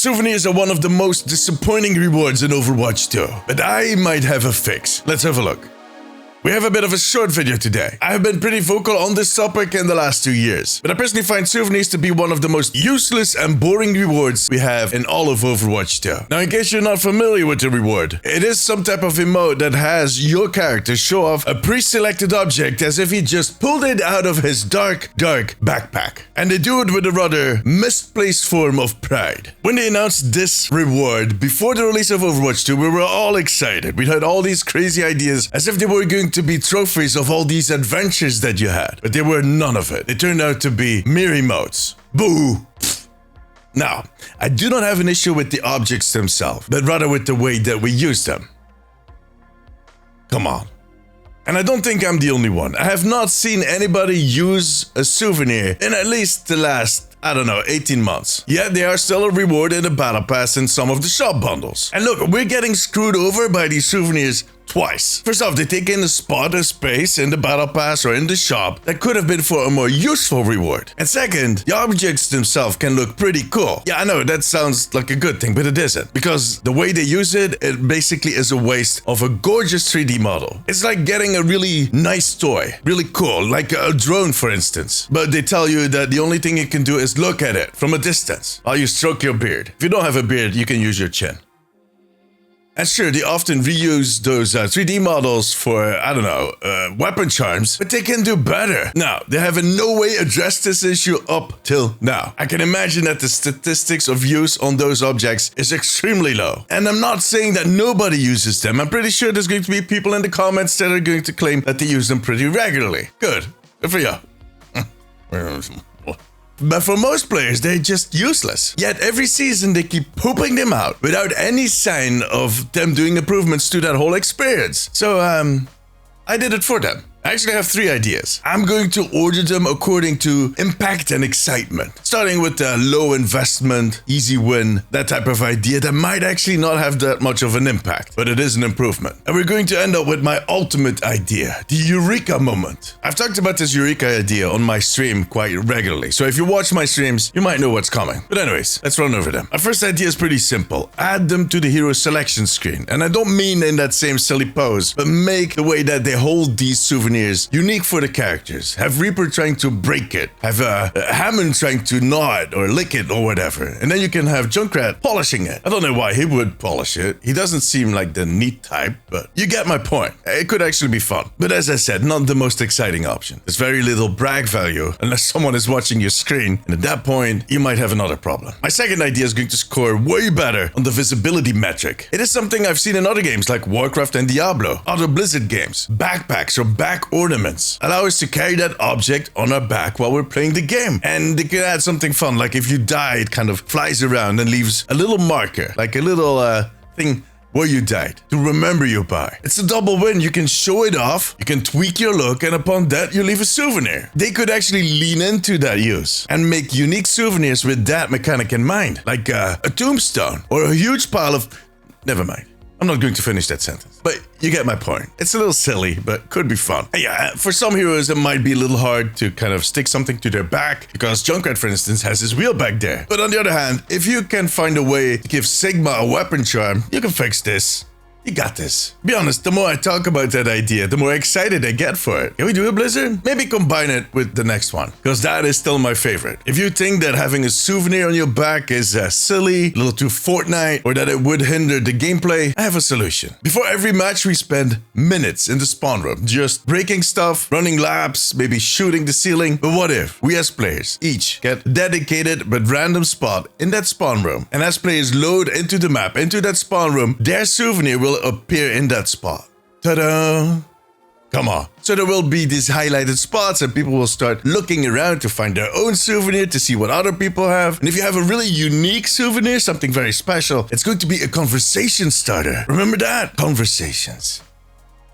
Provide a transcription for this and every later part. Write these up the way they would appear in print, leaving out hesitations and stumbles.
Souvenirs are one of the most disappointing rewards in Overwatch 2, but I might have a fix. Let's have a look. We have a bit of a short video today. I have been pretty vocal on this topic in the last 2 years, but I personally find souvenirs to be one of the most useless and boring rewards we have in all of Overwatch 2. Now, in case you're not familiar with the reward, it is some type of emote that has your character show off a pre-selected object as if he just pulled it out of his dark backpack. And they do it with a rather misplaced form of pride. When they announced this reward before the release of Overwatch 2, we were all excited. We had all these crazy ideas as if they were going to be trophies of all these adventures that you had, but they were none of it. They turned out to be mere emotes. Boo! Now, I do not have an issue with the objects themselves, but rather with the way that we use them. Come on. And I don't think I'm the only one. I have not seen anybody use a souvenir in at least the last, 18 months. Yet they are still a reward in the battle pass in some of the shop bundles. And look, we're getting screwed over by these souvenirs twice. First off, they take in a spot, a space in the battle pass or in the shop that could have been for a more useful reward. And second, the objects themselves can look pretty cool. Yeah, I know that sounds like a good thing, but it isn't. Because the way they use it, it basically is a waste of a gorgeous 3D model. It's like getting a really nice toy, really cool, like a drone for instance. But they tell you that the only thing you can do is look at it from a distance while you stroke your beard. If you don't have a beard, you can use your chin. And sure, they often reuse those 3D models for, weapon charms, but they can do better. Now, they have in no way addressed this issue up till now. I can imagine that the statistics of use on those objects is extremely low. And I'm not saying that nobody uses them. I'm pretty sure there's going to be people in the comments that are going to claim that they use them pretty regularly. Good. Good for you. But for most players, they're just useless. Yet every season they keep pooping them out without any sign of them doing improvements to that whole experience. So, I did it for them. I actually have 3 ideas. I'm going to order them according to impact and excitement. Starting with the low investment, easy win, that type of idea that might actually not have that much of an impact, but it is an improvement. And we're going to end up with my ultimate idea, the Eureka moment. I've talked about this Eureka idea on my stream quite regularly, so if you watch my streams, you might know what's coming. But anyways, let's run over them. My first idea is pretty simple. Add them to the hero selection screen. And I don't mean in that same silly pose, but make the way that they hold these souvenirs unique for the characters. Have Reaper trying to break it. Have Hammond trying to gnaw it or lick it or whatever. And then you can have Junkrat polishing it. I don't know why he would polish it. He doesn't seem like the neat type, but you get my point. It could actually be fun. But as I said, not the most exciting option. There's very little brag value unless someone is watching your screen. And at that point, you might have another problem. My second idea is going to score way better on the visibility metric. It is something I've seen in other games like Warcraft and Diablo, other Blizzard games. Backpacks or back ornaments allow us to carry that object on our back while we're playing the game. And they can add something fun, like if you die, it kind of flies around and leaves a little marker, like a little thing where you died, to remember you by. It's a double win. You can show it off, you can tweak your look, and upon that, you leave a souvenir. They could actually lean into that use and make unique souvenirs with that mechanic in mind, like a tombstone or a huge pile of... Never mind. I'm not going to finish that sentence, but you get my point. It's a little silly, but could be fun. And yeah, for some heroes, it might be a little hard to kind of stick something to their back because Junkrat, for instance, has his wheel back there. But on the other hand, if you can find a way to give Sigma a weapon charm, you can fix this. You got this. Be honest, the more I talk about that idea, the more excited I get for it. Can we do it, Blizzard? Maybe combine it with the next one, because that is still my favorite. If you think that having a souvenir on your back is silly, a little too Fortnite, or that it would hinder the gameplay, I have a solution. Before every match, we spend minutes in the spawn room, just breaking stuff, running laps, maybe shooting the ceiling. But what if we as players each get a dedicated but random spot in that spawn room, and as players load into the map, into that spawn room, their souvenir will appear in that spot. Ta-da! Come on. So there will be these highlighted spots and people will start looking around to find their own souvenir, to see what other people have. And if you have a really unique souvenir, something very special, it's going to be a conversation starter. Remember that? Conversations.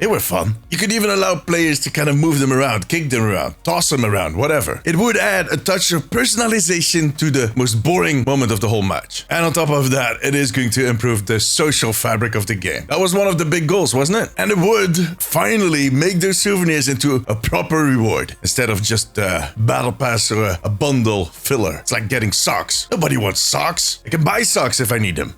They were fun. You could even allow players to kind of move them around, kick them around, toss them around, whatever. It would add a touch of personalization to the most boring moment of the whole match. And on top of that, it is going to improve the social fabric of the game. That was one of the big goals, wasn't it? And it would finally make those souvenirs into a proper reward instead of just a battle pass or a bundle filler. It's like getting socks. Nobody wants socks. I can buy socks if I need them.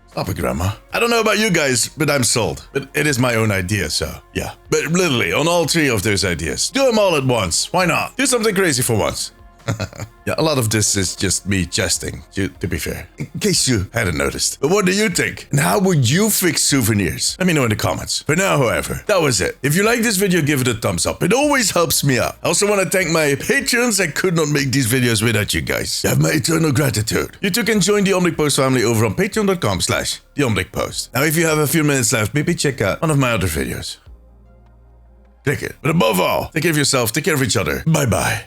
Stop it, Grandma. I don't know about you guys, but I'm sold. But it is my own idea, so yeah. But literally, on all 3 of those ideas. Do them all at once. Why not? Do something crazy for once. Yeah, a lot of this is just me jesting, to be fair. In case you hadn't noticed. But what do you think? And how would you fix souvenirs? Let me know in the comments. For now, however, that was it. If you like this video, give it a thumbs up. It always helps me out. I also want to thank my patrons. I could not make these videos without you guys. You have my eternal gratitude. You too can join the Omnic Post family over on patreon.com/theomnicpost. Now, if you have a few minutes left, maybe check out one of my other videos. Click it. But above all, take care of yourself, take care of each other. Bye-bye.